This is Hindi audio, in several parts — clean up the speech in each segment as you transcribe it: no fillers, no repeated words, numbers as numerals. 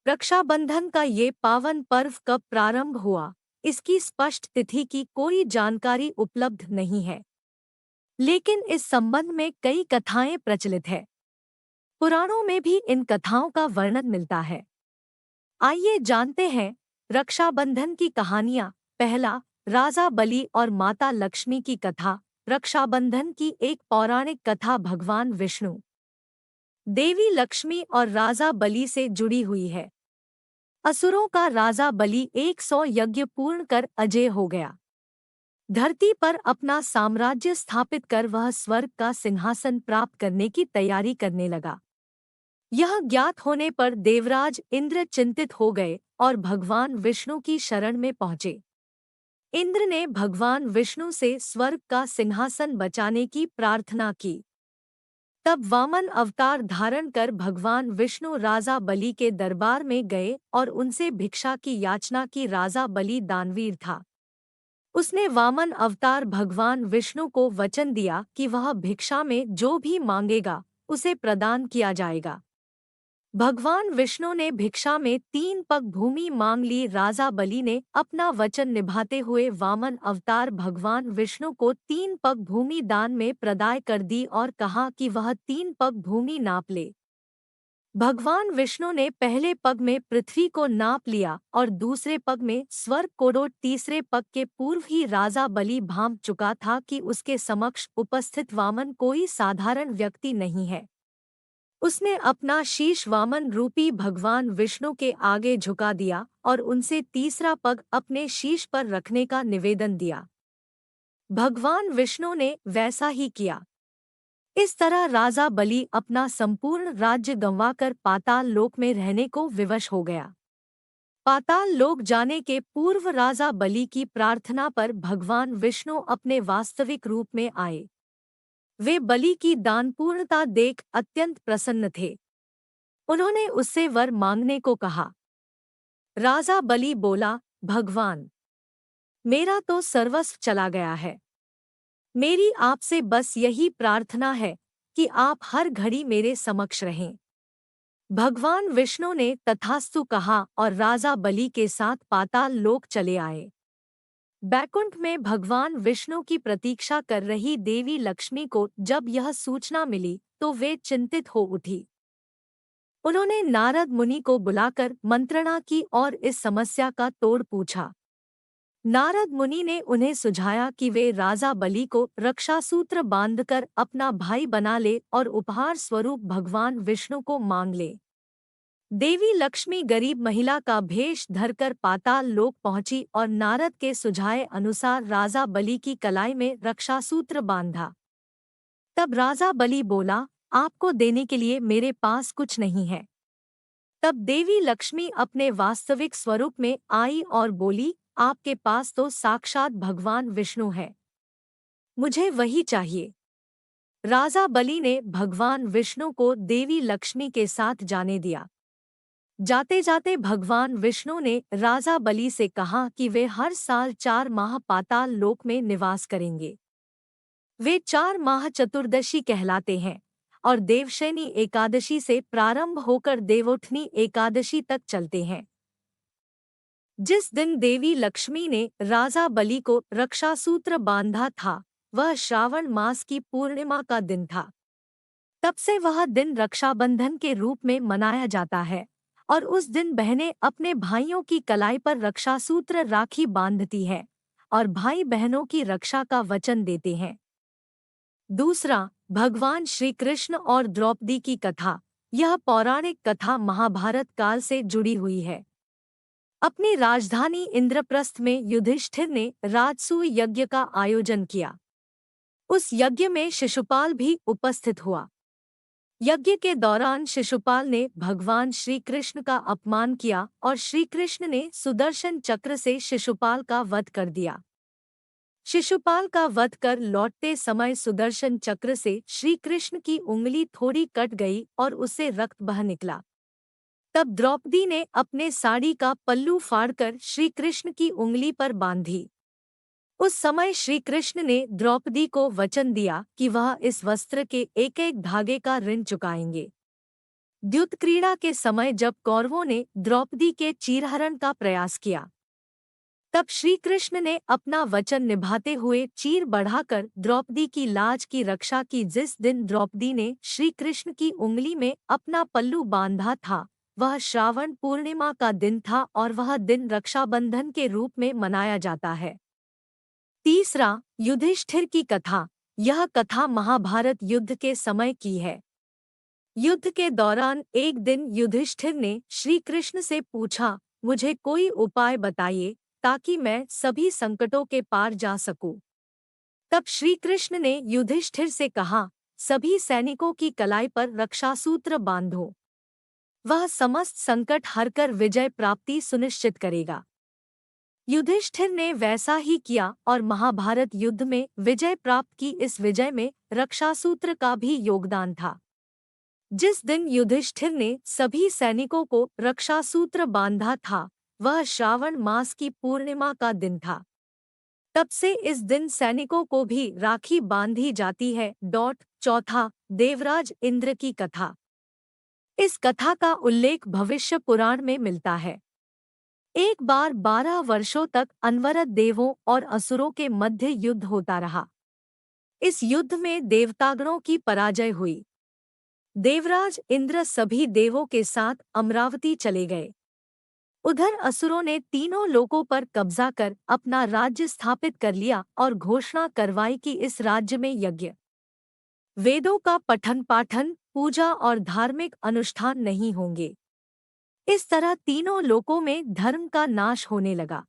रक्षाबंधन का ये पावन पर्व कब प्रारंभ हुआ, इसकी स्पष्ट तिथि की कोई जानकारी उपलब्ध नहीं है। लेकिन इस संबंध में कई कथाएं प्रचलित है। पुराणों में भी इन कथाओं का वर्णन मिलता है। आइए जानते हैं रक्षाबंधन की कहानियां। पहला, राजा बलि और माता लक्ष्मी की कथा। रक्षाबंधन की एक पौराणिक कथा भगवान विष्णु, देवी लक्ष्मी और राजा बलि से जुड़ी हुई है। असुरों का राजा बलि 100 यज्ञ पूर्ण कर अजेय हो गया। धरती पर अपना साम्राज्य स्थापित कर वह स्वर्ग का सिंहासन प्राप्त करने की तैयारी करने लगा। यह ज्ञात होने पर देवराज इंद्र चिंतित हो गए और भगवान विष्णु की शरण में पहुंचे। इंद्र ने भगवान विष्णु से स्वर्ग का सिंहासन बचाने की प्रार्थना की। तब वामन अवतार धारण कर भगवान विष्णु राजा बलि के दरबार में गए और उनसे भिक्षा की याचना की। राजा बलि दानवीर था। उसने वामन अवतार भगवान विष्णु को वचन दिया कि वह भिक्षा में जो भी मांगेगा उसे प्रदान किया जाएगा। भगवान विष्णु ने भिक्षा में 3 पग भूमि मांग ली। राजा बलि ने अपना वचन निभाते हुए वामन अवतार भगवान विष्णु को 3 पग भूमि दान में प्रदाय कर दी और कहा कि वह 3 पग भूमि नाप ले। भगवान विष्णु ने पहले पग में पृथ्वी को नाप लिया और दूसरे पग में स्वर्ग को। तीसरे पग के पूर्व ही राजा बलि भांप चुका था कि उसके समक्ष उपस्थित वामन कोई साधारण व्यक्ति नहीं है। उसने अपना शीश वामन रूपी भगवान विष्णु के आगे झुका दिया और उनसे तीसरा पग अपने शीश पर रखने का निवेदन दिया। भगवान विष्णु ने वैसा ही किया। इस तरह राजा बलि अपना संपूर्ण राज्य गंवाकर पाताल लोक में रहने को विवश हो गया। पाताल लोक जाने के पूर्व राजा बलि की प्रार्थना पर भगवान विष्णु अपने वास्तविक रूप में आए। वे बलि की दानपूर्णता देख अत्यंत प्रसन्न थे। उन्होंने उससे वर मांगने को कहा। राजा बलि बोला, भगवान, मेरा तो सर्वस्व चला गया है। मेरी आपसे बस यही प्रार्थना है कि आप हर घड़ी मेरे समक्ष रहें। भगवान विष्णु ने तथास्तु कहा और राजा बलि के साथ पाताल लोक चले आए। बैकुंठ में भगवान विष्णु की प्रतीक्षा कर रही देवी लक्ष्मी को जब यह सूचना मिली तो वे चिंतित हो उठी। उन्होंने नारद मुनि को बुलाकर मंत्रणा की और इस समस्या का तोड़ पूछा। नारद मुनि ने उन्हें सुझाया कि वे राजा बलि को रक्षासूत्र बांधकर अपना भाई बना ले और उपहार स्वरूप भगवान विष्णु को मांग ले। देवी लक्ष्मी गरीब महिला का भेष धरकर पाताल लोक पहुंची और नारद के सुझाए अनुसार राजा बलि की कलाई में रक्षासूत्र बांधा। तब राजा बलि बोला, आपको देने के लिए मेरे पास कुछ नहीं है। तब देवी लक्ष्मी अपने वास्तविक स्वरूप में आई और बोली, आपके पास तो साक्षात भगवान विष्णु है, मुझे वही चाहिए। राजा बलि ने भगवान विष्णु को देवी लक्ष्मी के साथ जाने दिया। जाते जाते भगवान विष्णु ने राजा बलि से कहा कि वे हर साल 4 माह पाताल लोक में निवास करेंगे। वे 4 माह चतुर्दशी कहलाते हैं और देवशयनी एकादशी से प्रारंभ होकर देवोत्थनी एकादशी तक चलते हैं। जिस दिन देवी लक्ष्मी ने राजा बलि को रक्षासूत्र बांधा था वह श्रावण मास की पूर्णिमा का दिन था। तब से वह दिन रक्षाबंधन के रूप में मनाया जाता है और उस दिन बहनें अपने भाइयों की कलाई पर रक्षासूत्र राखी बांधती हैं और भाई बहनों की रक्षा का वचन देते हैं। दूसरा, भगवान श्री कृष्ण और द्रौपदी की कथा। यह पौराणिक कथा महाभारत काल से जुड़ी हुई है। अपनी राजधानी इंद्रप्रस्थ में युधिष्ठिर ने राजसूय यज्ञ का आयोजन किया। उस यज्ञ में शिशुपाल भी उपस्थित हुआ। यज्ञ के दौरान शिशुपाल ने भगवान श्री कृष्ण का अपमान किया और श्री कृष्ण ने सुदर्शन चक्र से शिशुपाल का वध कर दिया। शिशुपाल का वध कर लौटते समय सुदर्शन चक्र से श्री कृष्ण की उंगली थोड़ी कट गई और उससे रक्त बह निकला। तब द्रौपदी ने अपने साड़ी का पल्लू फाड़कर श्री कृष्ण की उंगली पर बांधी। उस समय श्री कृष्ण ने द्रौपदी को वचन दिया कि वह इस वस्त्र के एक एक धागे का ऋण चुकाएंगे। द्युत क्रीड़ा के समय जब कौरवों ने द्रौपदी के चीरहरण का प्रयास किया, तब श्री कृष्ण ने अपना वचन निभाते हुए चीर बढ़ाकर द्रौपदी की लाज की रक्षा की। जिस दिन द्रौपदी ने श्री कृष्ण की उंगली में अपना पल्लू बांधा था, वह श्रावण पूर्णिमा का दिन था और वह दिन रक्षाबंधन के रूप में मनाया जाता है। तीसरा, युधिष्ठिर की कथा। यह कथा महाभारत युद्ध के समय की है। युद्ध के दौरान एक दिन युधिष्ठिर ने श्री कृष्ण से पूछा, मुझे कोई उपाय बताइए ताकि मैं सभी संकटों के पार जा सकूं। तब श्री कृष्ण ने युधिष्ठिर से कहा, सभी सैनिकों की कलाई पर रक्षासूत्र बांधो। वह समस्त संकट हरकर विजय प्राप्ति सुनिश्चित करेगा। युधिष्ठिर ने वैसा ही किया और महाभारत युद्ध में विजय प्राप्त की। इस विजय में रक्षासूत्र का भी योगदान था। जिस दिन युधिष्ठिर ने सभी सैनिकों को रक्षासूत्र बांधा था, वह श्रावण मास की पूर्णिमा का दिन था। तब से इस दिन सैनिकों को भी राखी बांधी जाती है। चौथा, देवराज इंद्र की कथा। इस कथा का उल्लेख भविष्य पुराण में मिलता है। एक बार 12 वर्षों तक अनवरत देवों और असुरों के मध्य युद्ध होता रहा। इस युद्ध में देवतागणों की पराजय हुई। देवराज इंद्र सभी देवों के साथ अमरावती चले गए। उधर असुरों ने तीनों लोकों पर कब्जा कर अपना राज्य स्थापित कर लिया और घोषणा करवाई कि इस राज्य में यज्ञ, वेदों का पठन पाठन, पूजा और धार्मिक अनुष्ठान नहीं होंगे। इस तरह तीनों लोकों में धर्म का नाश होने लगा।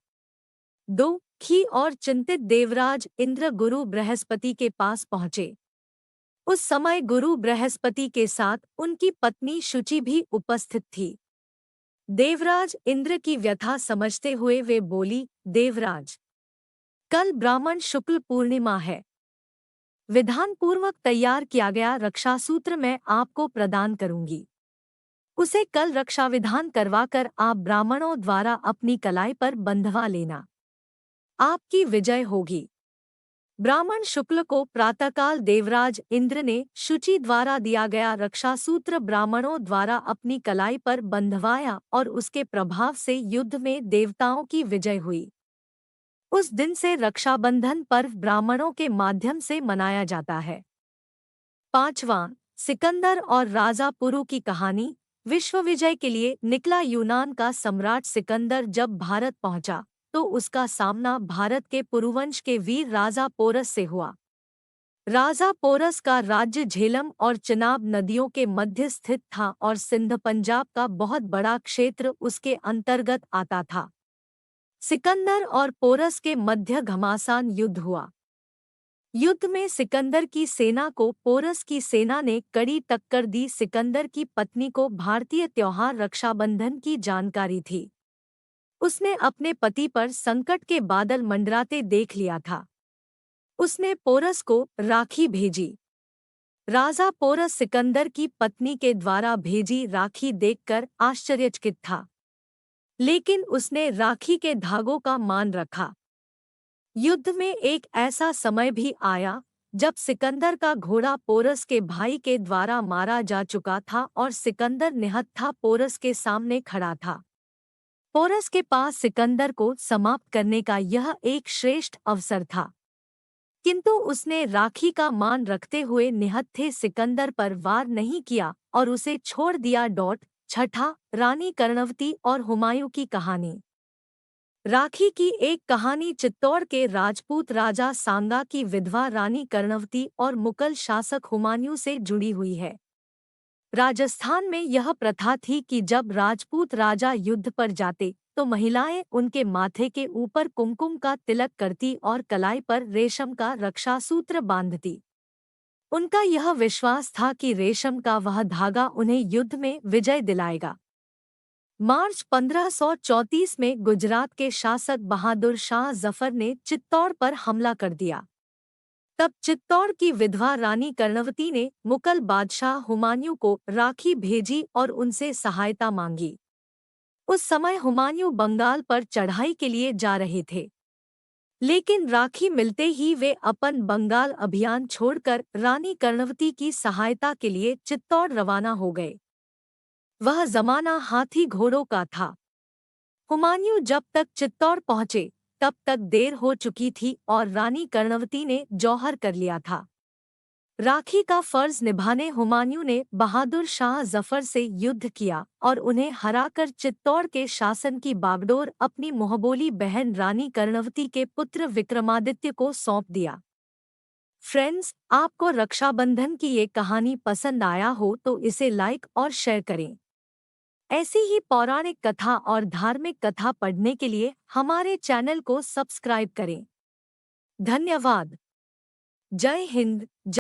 दुखी और चिंतित देवराज इंद्र गुरु बृहस्पति के पास पहुंचे। उस समय गुरु बृहस्पति के साथ उनकी पत्नी शुचि भी उपस्थित थी। देवराज इंद्र की व्यथा समझते हुए वे बोली, देवराज, कल ब्राह्मण शुक्ल पूर्णिमा है। विधानपूर्वक तैयार किया गया रक्षासूत्र मैं आपको प्रदान करूंगी। उसे कल रक्षा विधान करवाकर आप ब्राह्मणों द्वारा अपनी कलाई पर बंधवा लेना। आपकी विजय होगी। ब्राह्मण शुक्ल को प्रातःकाल देवराज इंद्र ने शुचि द्वारा दिया गया रक्षासूत्र ब्राह्मणों द्वारा अपनी कलाई पर बंधवाया और उसके प्रभाव से युद्ध में देवताओं की विजय हुई। उस दिन से रक्षाबंधन पर्व ब्राह्मणों के माध्यम से मनाया जाता है। पांचवां, सिकंदर और राजा पुरु की कहानी। विश्व विजय के लिए निकला यूनान का सम्राट सिकंदर जब भारत पहुंचा तो उसका सामना भारत के पुरुवंश के वीर राजा पोरस से हुआ। राजा पोरस का राज्य झेलम और चिनाब नदियों के मध्य स्थित था और सिंध पंजाब का बहुत बड़ा क्षेत्र उसके अंतर्गत आता था। सिकंदर और पोरस के मध्य घमासान युद्ध हुआ। युद्ध में सिकंदर की सेना को पोरस की सेना ने कड़ी टक्कर दी। सिकंदर की पत्नी को भारतीय त्योहार रक्षाबंधन की जानकारी थी। उसने अपने पति पर संकट के बादल मंडराते देख लिया था। उसने पोरस को राखी भेजी। राजा पोरस सिकंदर की पत्नी के द्वारा भेजी राखी देखकर आश्चर्यचकित था, लेकिन उसने राखी के धागों का मान रखा। युद्ध में एक ऐसा समय भी आया जब सिकंदर का घोड़ा पोरस के भाई के द्वारा मारा जा चुका था और सिकंदर निहत्था पोरस के सामने खड़ा था। पोरस के पास सिकंदर को समाप्त करने का यह एक श्रेष्ठ अवसर था, किंतु उसने राखी का मान रखते हुए निहत्थे सिकंदर पर वार नहीं किया और उसे छोड़ दिया। छठा, रानी कर्णवती और हुमायूं की कहानी। राखी की एक कहानी चित्तौड़ के राजपूत राजा सांगा की विधवा रानी कर्णवती और मुगल शासक हुमायूं से जुड़ी हुई है। राजस्थान में यह प्रथा थी कि जब राजपूत राजा युद्ध पर जाते तो महिलाएं उनके माथे के ऊपर कुमकुम का तिलक करती और कलाई पर रेशम का रक्षासूत्र बांधती। उनका यह विश्वास था कि रेशम का वह धागा उन्हें युद्ध में विजय दिलाएगा। मार्च 1534 में गुजरात के शासक बहादुर शाह जफर ने चित्तौड़ पर हमला कर दिया। तब चित्तौड़ की विधवा रानी कर्णवती ने मुगल बादशाह हुमायूं को राखी भेजी और उनसे सहायता मांगी। उस समय हुमायूं बंगाल पर चढ़ाई के लिए जा रहे थे, लेकिन राखी मिलते ही वे अपन बंगाल अभियान छोड़कर रानी कर्णवती की सहायता के लिए चित्तौड़ रवाना हो गए। वह जमाना हाथी घोड़ों का था। हुमायूं जब तक चित्तौड़ पहुंचे तब तक देर हो चुकी थी और रानी कर्णवती ने जौहर कर लिया था। राखी का फर्ज निभाने हुमायूं ने बहादुर शाह जफर से युद्ध किया और उन्हें हराकर चित्तौड़ के शासन की बागडोर अपनी मोहबोली बहन रानी कर्णवती के पुत्र विक्रमादित्य को सौंप दिया। फ्रेंड्स, आपको रक्षाबंधन की ये कहानी पसंद आया हो तो इसे लाइक और शेयर करें। ऐसी ही पौराणिक कथा और धार्मिक कथा पढ़ने के लिए हमारे चैनल को सब्सक्राइब करें। धन्यवाद। जय हिंद।